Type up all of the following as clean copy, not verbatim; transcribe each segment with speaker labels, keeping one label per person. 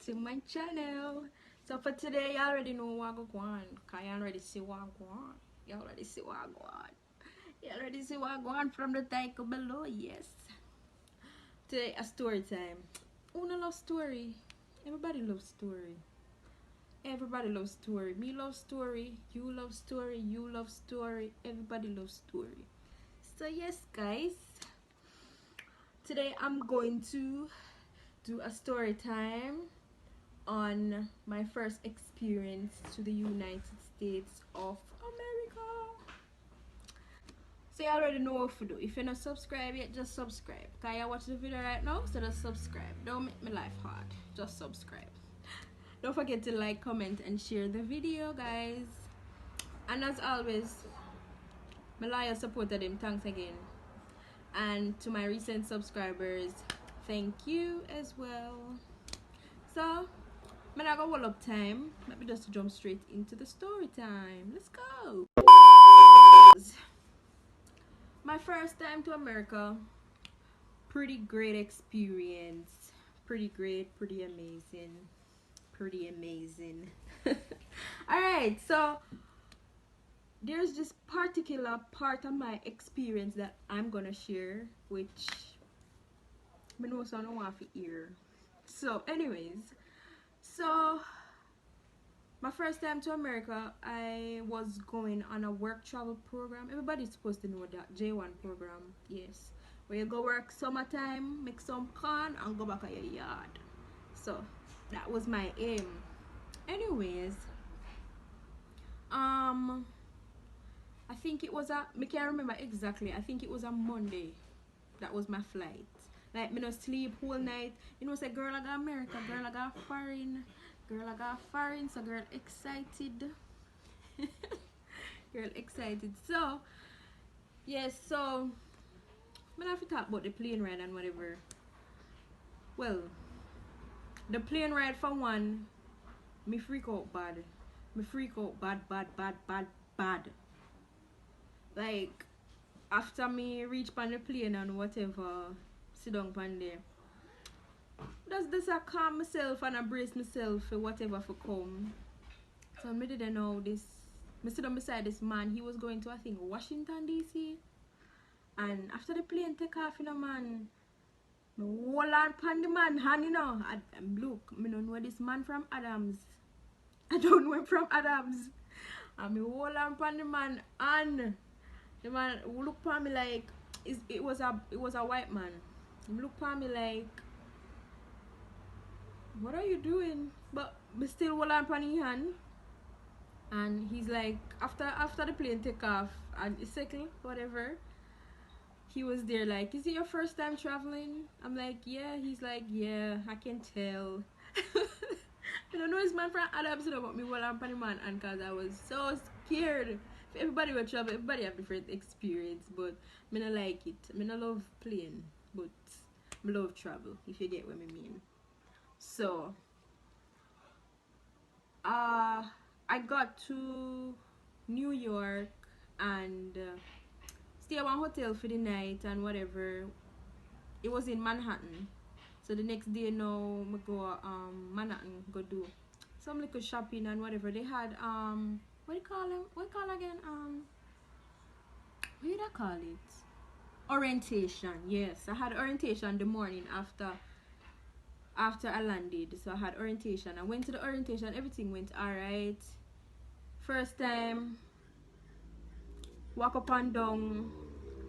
Speaker 1: to my channel. So for today, you already know what I go on. Cause you already see what I go on. You already see what I go on. You already see what I go on from the title below. Yes. Today a story time. Who no love story? Everybody loves story. Everybody loves story. Me love story. You love story. You love story. Everybody loves story. So yes, guys. Today I'm going to do a story time on my first experience to the United States of America. So you already know what to do. If you're not subscribed yet, just subscribe. Can you watch the video right now? So just subscribe. Don't make my life hard. Just subscribe. Don't forget to like, comment, and share the video, guys. And as always, my loyal supporter them, thanks again. And to my recent subscribers, thank you as well. So I'm not gonna hold up time. Let me just jump straight into the story time. Let's go. My first time to America, pretty great experience. Pretty great, pretty amazing. Pretty amazing. Alright, so there's this particular part of my experience that I'm gonna share, which I know so I don't want to hear. So anyways, so my first time to America, I was going on a work travel program. Everybody's supposed to know that J1 program, yes, where you go work summertime, make some corn and go back at your yard. So that was my aim. Anyways, I think it was I can't remember exactly. I think it was a Monday. That was my flight. Like, me no sleep whole night. You know, say, girl, I got America. Girl, I got foreign. Girl, I got foreign. So, girl, excited. Girl, excited. So, yes, so, I'm gonna have to talk about the plane ride and whatever. Well, the plane ride for one, me freak out bad. Me freak out bad. Like, after me reach on the plane and whatever, sit down on there, does this I calm myself and I brace myself for whatever for come. So me didn't know this. Me sit down beside this man. He was going to, I think, Washington DC. And after the plane take off, you know, man, me hold on pan the man hand, you know. And look, me don't know this man from Adams. I don't know him from Adams. And me hold on pan the man and the man look at me like it was a white man. He look at me like, what are you doing? But me still hold on pan his hand. And he's like, after the plane take off and it's cycle, whatever, he was there like, is it your first time traveling? I'm like, yeah. He's like, yeah, I can tell. I don't know his man from Adams about me while I'm pan man, and cause I was so scared. Everybody will travel, everybody have different experience, but me not like it. Me not love plane, but me love travel, if you get what I mean. So I got to New York and stay at one hotel for the night and whatever. It was in Manhattan. So the next day now me go Manhattan, go do some little shopping and whatever. They had what do you call them? What call again? What did I call it? Orientation. Yes, I had orientation the morning after I landed. So I had orientation. I went to the orientation. Everything went alright. First time, walk up and down,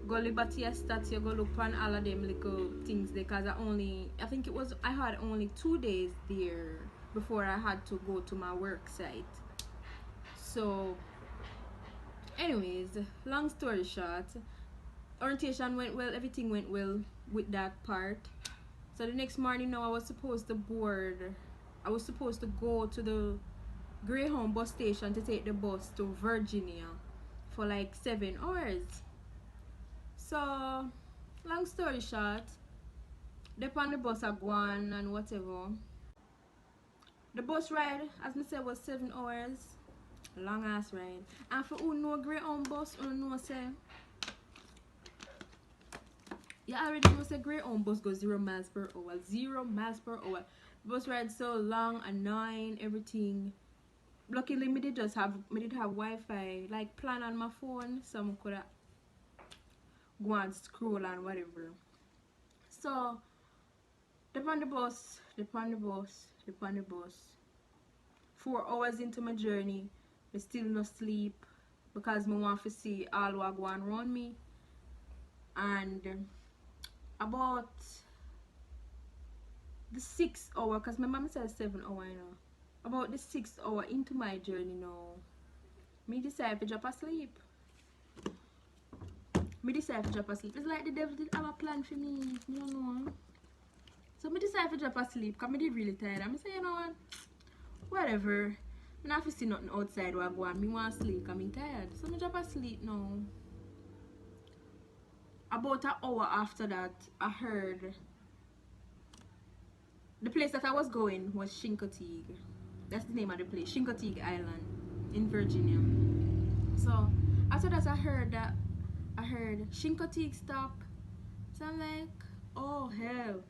Speaker 1: go Liberty Statue, go look on all of them little things there. Cause I think I had only 2 days there before I had to go to my work site. So anyways, long story short, orientation went well, everything went well with that part. So the next morning now I was supposed to go to the Greyhound bus station to take the bus to Virginia for like 7 hours. So long story short, they on the bus are gone and whatever. The bus ride, as I said, was 7 hours. Long ass ride. And for who know Greyhound bus, who know say, you already know say Greyhound bus goes 0 miles per hour. 0 miles per hour. Bus ride so long, annoying, everything. Luckily, me did have Wi-Fi, like plan on my phone, so I could go and scroll and whatever. So, depend the bus, depend the bus, depend the bus. 4 hours into my journey, I still no sleep because I want to see all what going around me. And about the 6 hour, because my mom said 7 hour, you know. About the 6 hour into my journey now, me decide to drop asleep. It's like the devil did have a plan for me, you know. So me decide to drop asleep because I did really tired. I say, you know what, whatever. I don't have to see nothing outside while I go on. I want to sleep because I'm tired. So I drop asleep now. About an hour after that, I heard the place that I was going was Chincoteague. That's the name of the place, Chincoteague Island in Virginia. So after that, I heard Chincoteague stop. So I'm like, oh hell.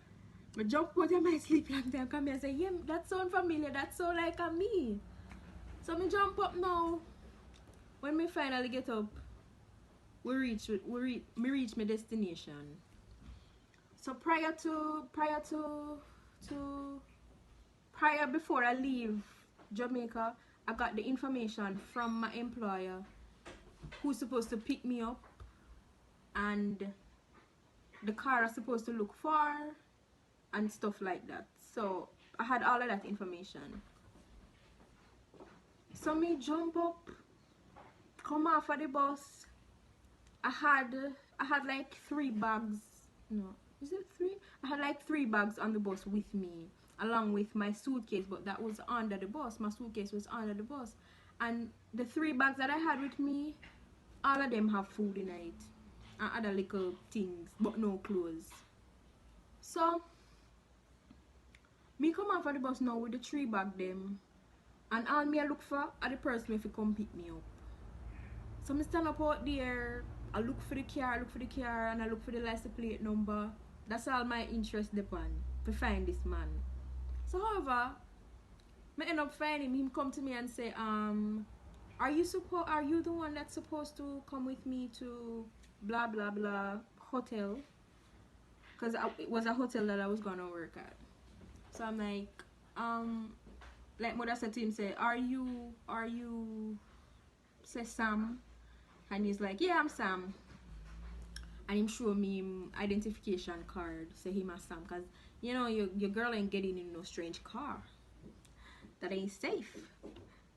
Speaker 1: I jump out of my sleep like that, come here and say, yeah, that sound familiar, that sound like a me. So I jump up now. When me finally get up, me reach my destination. So before I leave Jamaica, I got the information from my employer who's supposed to pick me up, and the car is supposed to look far and stuff like that. So I had all of that information. So me jump up, come off of the bus. I had like 3 bags. No, is it 3? I had like 3 bags on the bus with me, along with my suitcase, but that was under the bus. My suitcase was under the bus. And the 3 bags that I had with me, all of them have food in it and other little things, but no clothes. So me come off of the bus now with the 3 bag them, and all me I look for are the person if you come pick me up. So I stand up out there, I look for the car, and I look for the license plate number. That's all my interest depend to find this man. So however, I end up finding him come to me and say, are you the one that's supposed to come with me to blah blah blah hotel? Because it was a hotel that I was gonna work at. So I'm like mother said to him, say, are you say Sam? And he's like, yeah, I'm Sam. And him show me him identification card, say him as Sam, because you know your girl ain't getting in no strange car. That ain't safe.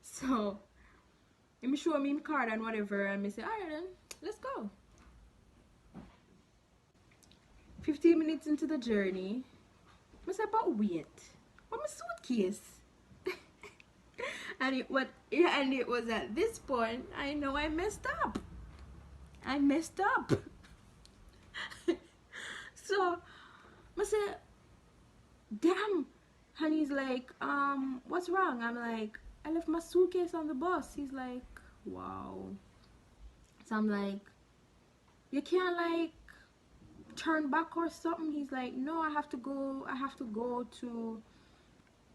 Speaker 1: So him show me him card and whatever, and me say, alright then, let's go. 15 minutes into the journey, I say, but wait, what my suitcase? and it was at this point I know I messed up. So I said, damn. And he's like, what's wrong? I'm like, I left my suitcase on the bus. He's like, wow. So I'm like, you can't like turn back or something? He's like, no, I have to go to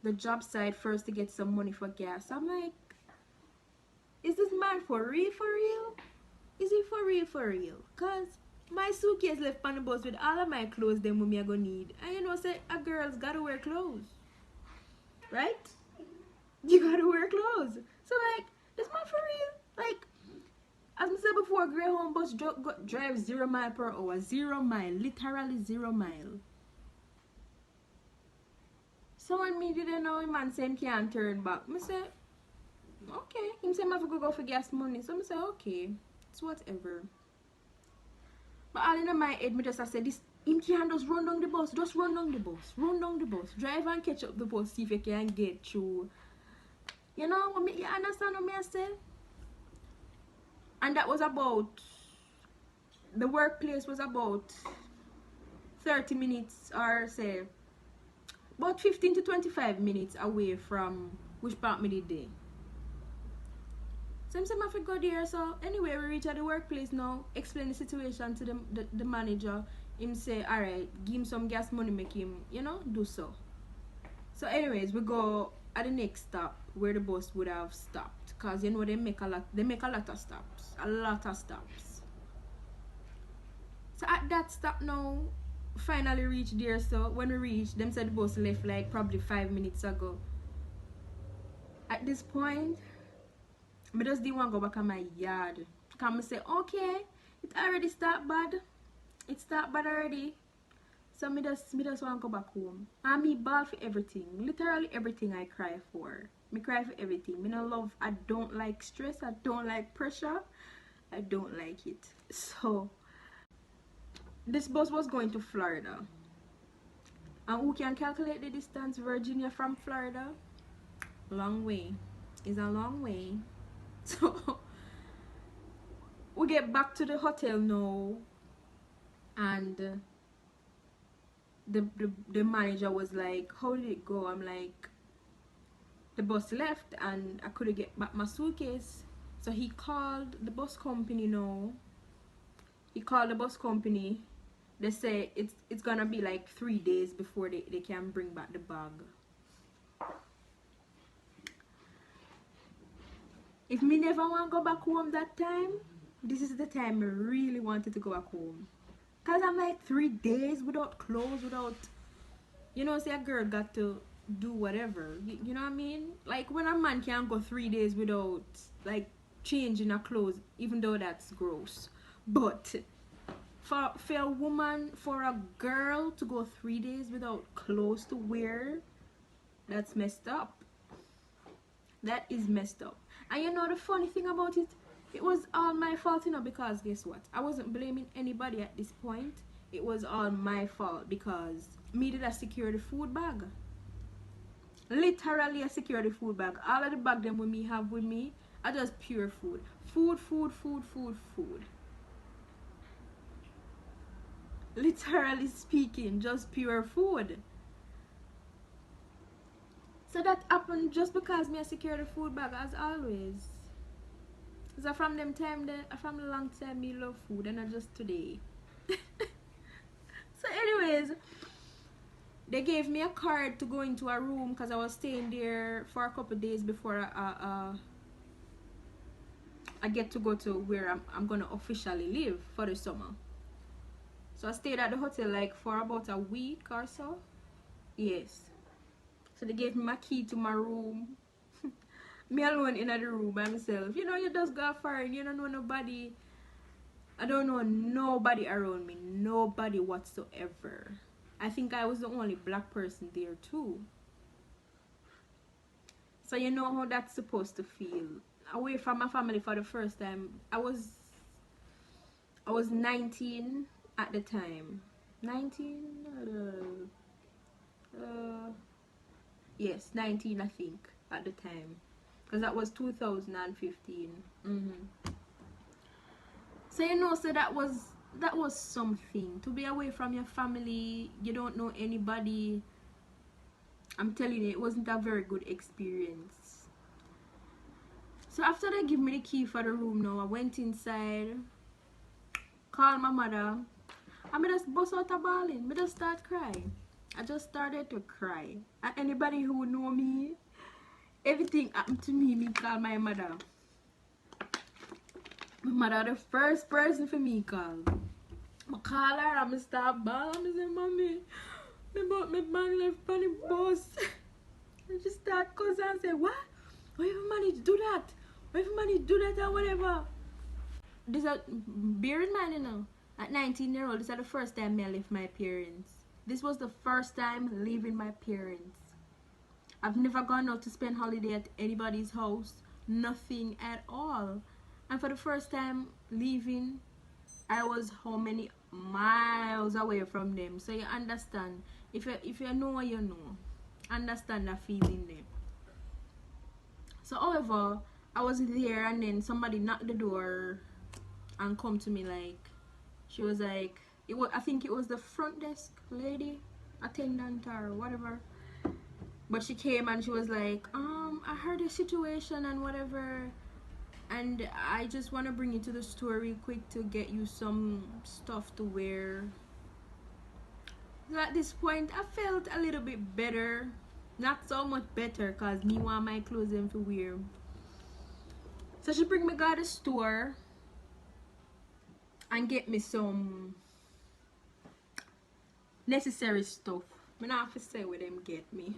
Speaker 1: the job site first to get some money for gas. I'm like, is this man for real? Is he for real? Cause my suitcase left on the bus with all of my clothes them me I gonna need. And you know, say a girl's gotta wear clothes, right? You gotta wear clothes. So like, this man for real? Like, as I said before, Greyhound bus drive 0 mile per hour. 0 mile, literally 0 mile. So when me didn't know him man say him can't turn back, I say, okay. Him say I have to go for gas money. So I say, okay, it's whatever. But all in my head, me just I said, this him can't just run down the bus. Just run down the bus. Drive and catch up the bus, see if you can get through. You know, you understand what I say? And that was about, the workplace was about 30 minutes or say, about 15 to 25 minutes away from which part me did there. So I said, I have to go there. So anyway, we reach at the workplace now, explain the situation to the manager. Him say, alright, give him some gas money, make him, you know, do so. So anyways, we go at the next stop where the bus would have stopped, because you know they make a lot of stops. So at that stop now, finally reached there. So when we reached, them said the bus left like probably 5 minutes ago. At this point, I just didn't want to go back on my yard. Come say, okay, it already start bad. It start bad already. So me just want to go back home. And me ball for everything. Literally everything I cry for. Me cry for everything. Me no love. I don't like stress. I don't like pressure. I don't like it. So this bus was going to Florida. And who can calculate the distance Virginia from Florida? Long way. It's a long way. So we get back to the hotel now, and the manager was like, how did it go? I'm like, the bus left and I couldn't get back my suitcase. So he called the bus company now. He called the bus company. They say it's gonna be like 3 days before they can bring back the bag. If me never want to go back home that time, this is the time I really wanted to go back home. Because I'm like 3 days without clothes, without, you know, say a girl got to do whatever. You know what I mean? Like when a man can't go 3 days without like changing her clothes, even though that's gross. But for a woman, for a girl to go 3 days without clothes to wear, that's messed up. That is messed up. And you know the funny thing about it? It was all my fault, you know, because guess what? I wasn't blaming anybody at this point. It was all my fault because me did a security food bag. Literally a security food bag. All of the bag them with me have with me are just pure food. Food. Literally speaking, just pure food. So that happened just because me a security food bag, as always. So from them time, from the long time, me love food, and not just today. So anyways, they gave me a card to go into a room because I was staying there for a couple of days before I get to go to where I'm gonna officially live for the summer. So I stayed at the hotel like for about a week or so. Yes. So they gave me my key to my room. Me alone in the room by myself. You know, you just go foreign. You don't know nobody. I don't know nobody around me. Nobody whatsoever. I think I was the only black person there too. So you know how that's supposed to feel. Away from my family for the first time. I was 19 at the time. 19? Yes, 19 I think at the time, because that was 2015. So you know, so that was something to be away from your family. You don't know anybody. I'm telling you, it wasn't a very good experience. So after they give me the key for the room now, I went inside, called my mother, and I just bust out a bawling. I just start crying. I just started to cry. And anybody who know me, everything happened to me call my mother. My mother the first person for me call. I call her and I start bawling. I say, Mommy, me bought my bag left on the bus. And she start cussing and say, what? Why you manage to do that? Why you manage to do that or whatever? This is, bear in mind, you know, at 19-year-old, this is the first time I left my parents. This was the first time leaving my parents. I've never gone out to spend holiday at anybody's house. Nothing at all. And for the first time leaving, I was how many miles away from them. So you understand. If you know, you know. Understand that feeling there. So however, I was there and then somebody knocked the door and come to me like, she was like, I think it was the front desk lady, attendant or whatever. But she came and she was like, I heard the situation and whatever, and I just want to bring you to the store real quick to get you some stuff to wear. So at this point, I felt a little bit better. Not so much better because me want my clothes them to wear. So she bring me go to the store and get me some necessary stuff. I not have to say what them get me.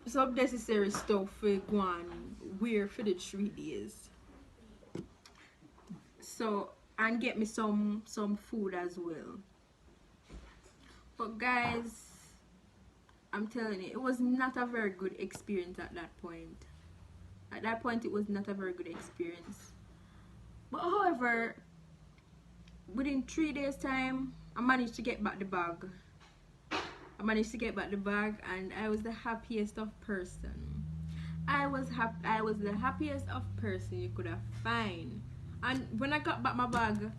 Speaker 1: Some necessary stuff for go and wear for the 3 days. So and get me some food as well. But guys, I'm telling you, it was not a very good experience at that point. At that point, it was not a very good experience. But however, within 3 days time, I managed to get back the bag. I managed to get back the bag, and I was the happiest of person. I was the happiest of person you could have find. And when I got back my bag,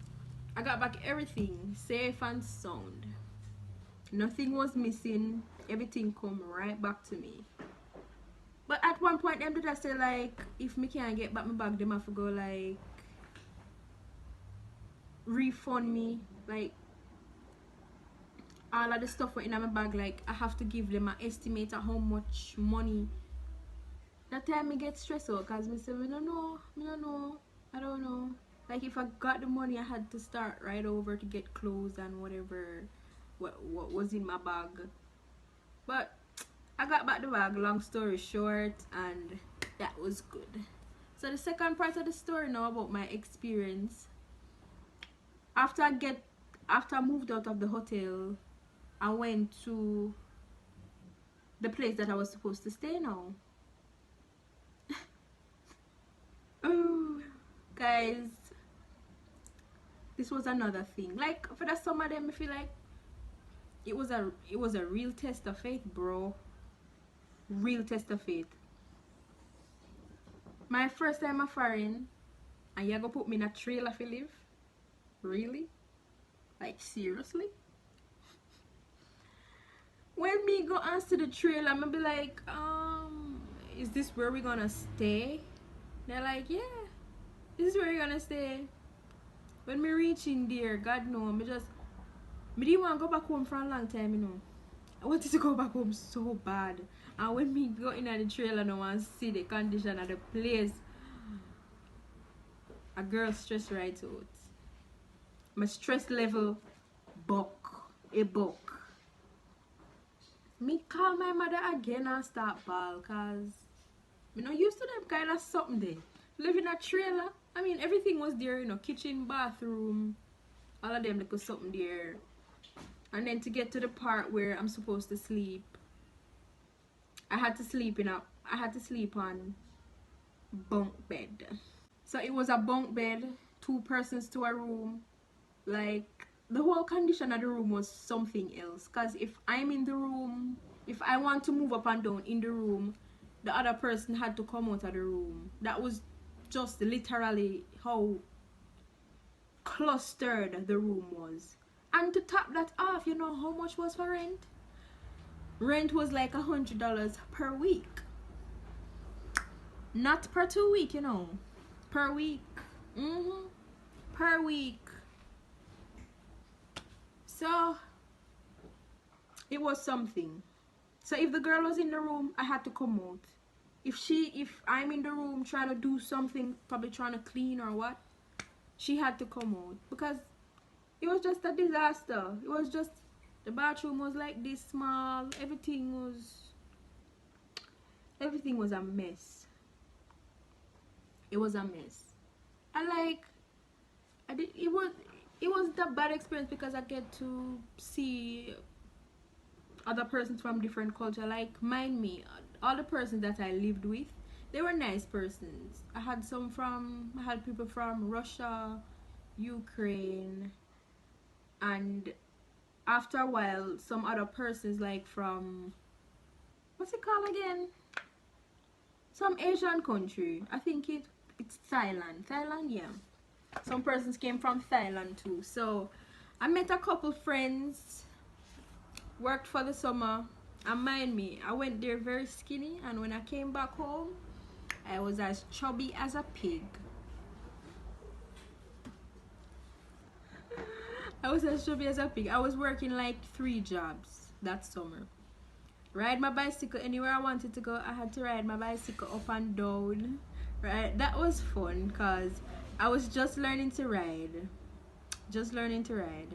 Speaker 1: I got back everything safe and sound. Nothing was missing. Everything come right back to me. But at one point, them did I say like, if me can't get back my bag, them have to go like refund me, like all of the stuff in my bag. Like I have to give them an estimate of how much money. That time me get stressed out because me say, I don't know. Like if I got the money, I had to start right over to get clothes and whatever what was in my bag. But I got back the bag, long story short, and that was good. So the second part of the story now about my experience. After I moved out of the hotel, I went to the place that I was supposed to stay now. Oh, guys, this was another thing. Like for the some of them, I feel like it was a real test of faith, bro. Real test of faith. My first time a foreign, and you gonna put me in a trailer for live? Really? Like seriously? When me go answer the trailer, I'm gonna be like, is this where we gonna stay? They're like, yeah, this is where you're gonna stay. When me reach in there, God know, me didn't want to go back home for a long time, you know. I wanted to go back home so bad. And when me go in the trailer now and see the condition of the place, a girl stress right out. My stress level a buck. Me call my mother again and start ball cause me not used to them kind of something there. Live in a trailer. I mean everything was there, you know, kitchen, bathroom, all of them like something there. And then to get to the part where I'm supposed to sleep, I had to sleep on bunk bed. So it was a bunk bed, 2 persons to a room. Like the whole condition of the room was something else. Cause if I'm in the room, if I want to move up and down in the room, the other person had to come out of the room. That was just literally how clustered the room was. And to top that off, you know how much was for rent? Rent was like $100 per week. Not per 2 weeks, you know. Per week. Per week. So it was something. So if the girl was in the room, I had to come out. If I'm in the room trying to do something, probably trying to clean or what, she had to come out because it was just a disaster. It was just, the bathroom was like this small. Everything was a mess. It was a mess. It was a bad experience because I get to see other persons from different culture. Like mind me, all the persons that I lived with, they were nice persons. I had people from Russia, Ukraine, and after a while some other persons like from, what's it called again, some Asian country. I think it's Thailand, yeah. Some persons came from Thailand too. So I met a couple friends, worked for the summer, and mind me, I went there very skinny, and when I came back home I was as chubby as a pig. I was as chubby as a pig. I was working like 3 jobs that summer. ride my bicycle anywhere I wanted to go. I had to ride my bicycle up and down. Right, that was fun because I was just learning to ride. Just learning to ride.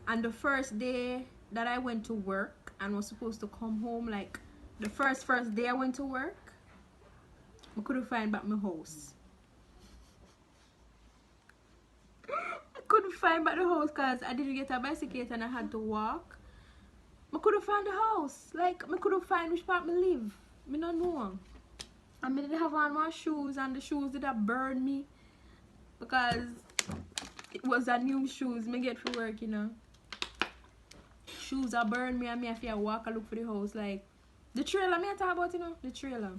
Speaker 1: And the first day that I went to work and was supposed to come home, like the first day I went to work, I couldn't find back my house. I couldn't find back the house because I didn't get a bicycle and I had to walk. I couldn't find the house. Like, I couldn't find which part I live. I don't know. I didn't have on my shoes, and the shoes did have burn me because it was a new shoes me get for work, you know. Shoes are burn me and me have to walk and look for the house. Like, the trailer me I talk about, you know, the trailer.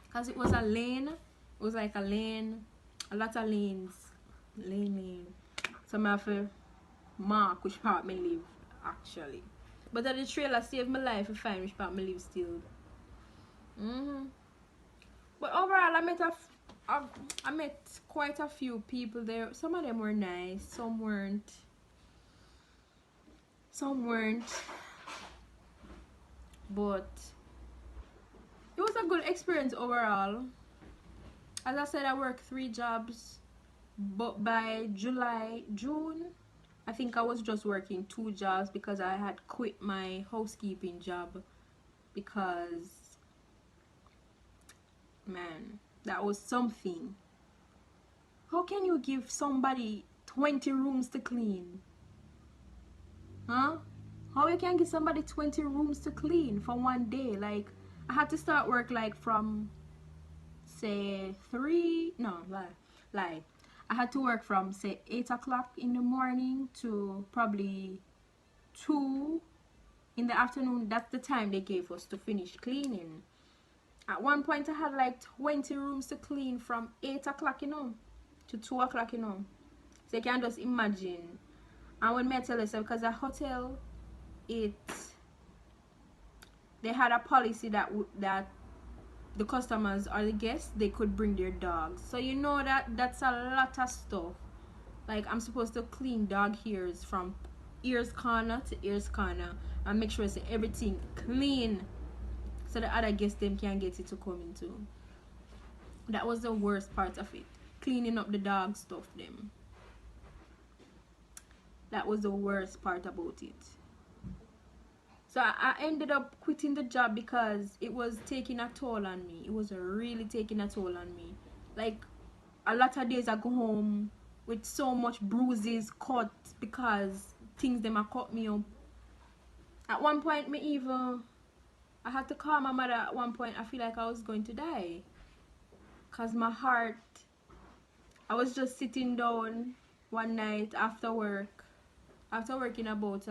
Speaker 1: Because it was a lane. It was like a lane. A lot of lanes. Lane. So I have to mark which part me live, actually. But the trailer saved my life to find which part me live still. But overall, I met quite a few people there. Some of them were nice, some weren't. But it was a good experience overall. As I said, I worked 3 jobs, but by June, I think I was just working 2 jobs because I had quit my housekeeping job because, man, that was something. How can you give somebody 20 rooms to clean? Huh? How you can give somebody 20 rooms to clean for one day? Like, I had to start work like from, say, 3, no, lie. I had to work from, say, 8 o'clock in the morning to probably 2 in the afternoon. That's the time they gave us to finish cleaning. At one point, I had like 20 rooms to clean from 8 o'clock, you know, to 2 o'clock, you know. So you can just imagine. And when I tell you, because a hotel, they had a policy that the customers or the guests, they could bring their dogs. So you know that's a lot of stuff. Like, I'm supposed to clean dog ears from ears corner to ears corner and make sure that everything clean so the other guests them can get it to come into. That was the worst part of it. Cleaning up the dog stuff them. That was the worst part about it. So I ended up quitting the job because it was taking a toll on me. It was really taking a toll on me. Like, a lot of days I go home with so much bruises, cuts, because things them a cut me up. At one point, I had to call my mother. At one point, I feel like I was going to die. Because my heart, I was just sitting down one night after work. After working about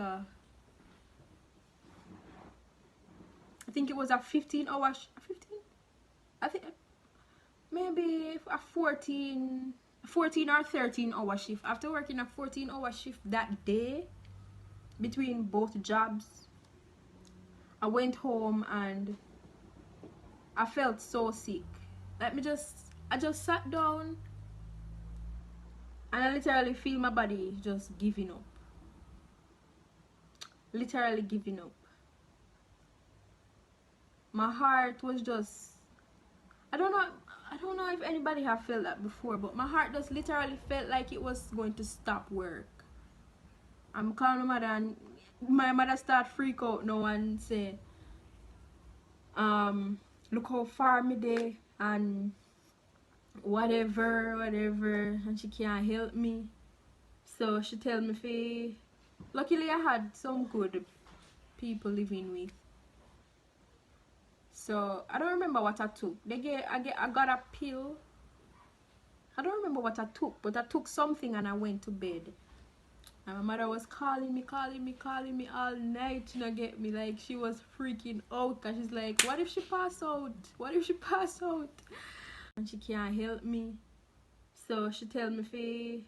Speaker 1: I think it was a 15-hour, 15? I think maybe a 14 or 13-hour shift. After working a 14-hour shift that day, between both jobs, I went home and I felt so sick. I just sat down and I literally feel my body just giving up. Literally giving up. My heart was just, I don't know if anybody have felt that before, but my heart just literally felt like it was going to stop work. I'm calling my mother and my mother start freak out now and say, look how far me day and whatever, and she can't help me. So she tell me, luckily I had some good people living with. So I don't remember what I took. I got a pill. I don't remember what I took, but I took something and I went to bed. And my mother was calling me all night to not get me. Like, she was freaking out because she's like, what if she pass out? What if she pass out? And she can't help me. So she tell me,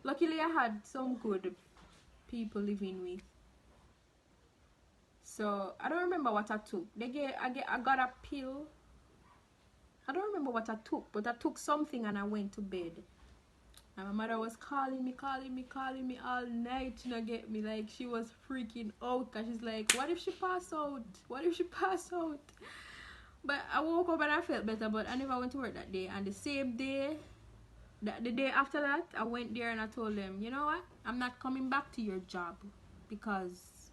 Speaker 1: luckily I had some good people living with. So I don't remember what I took. I got a pill. I don't remember what I took, but I took something and I went to bed. And my mother was calling me all night to not get me. Like, she was freaking out because she's like, what if she pass out? What if she pass out? But I woke up and I felt better, but I never went to work that day. And the same day, the day after that, I went there and I told them, you know what? I'm not coming back to your job because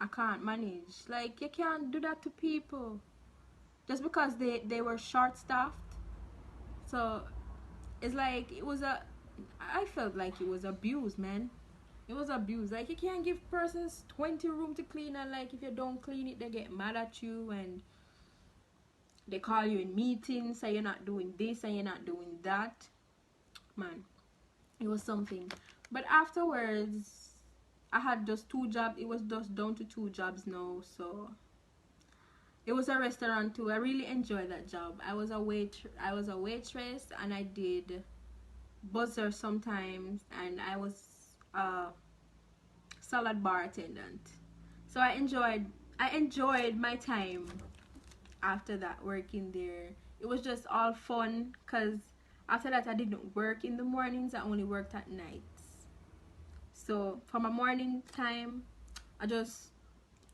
Speaker 1: I can't manage. Like, you can't do that to people. Just because they were short-staffed. So, it's like, I felt like it was abuse, man. It was abuse. Like, you can't give persons 20 room to clean, and like, if you don't clean it, they get mad at you, and they call you in meetings, say you're not doing this and you're not doing that. Man, it was something. But afterwards, I had just 2 jobs. It was just down to 2 jobs now. So it was a restaurant too. I really enjoyed that job. I was a waitress, and I did buzzer sometimes, and I was a salad bar attendant. So I enjoyed my time after that working there. It was just all fun because after that I didn't work in the mornings. I only worked at nights. So for my morning time, I just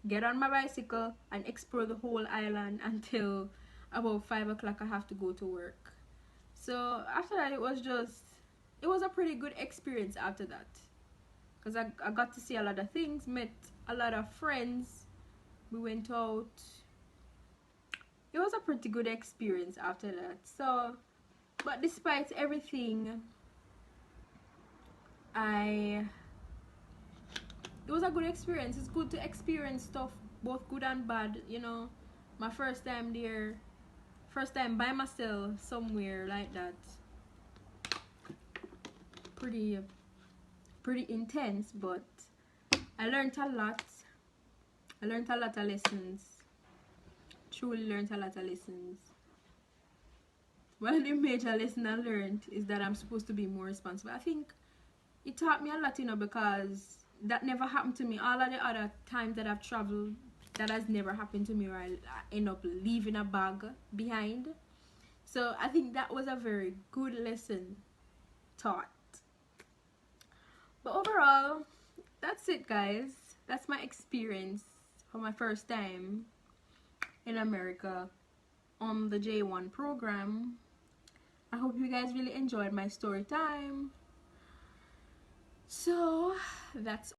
Speaker 1: get on my bicycle and explore the whole island until about 5 o'clock I have to go to work. So after that, it was a pretty good experience after that, because I got to see a lot of things, met a lot of friends, we went out. It was a pretty good experience after that. So, but despite everything, it was a good experience. It's good to experience stuff, both good and bad, you know. My first time there, first time by myself somewhere like that, pretty intense, but I learned a lot. I learned a lot of lessons. Truly learned a lot of lessons. One of the major lessons I learned is that I'm supposed to be more responsible. I think it taught me a lot, you know, because that never happened to me. All of the other times that I've traveled, that has never happened to me, where I end up leaving a bag behind. So I think that was a very good lesson taught. But overall, that's it, guys. That's my experience for my first time in America on the J1 program. I hope you guys really enjoyed my story time. So that's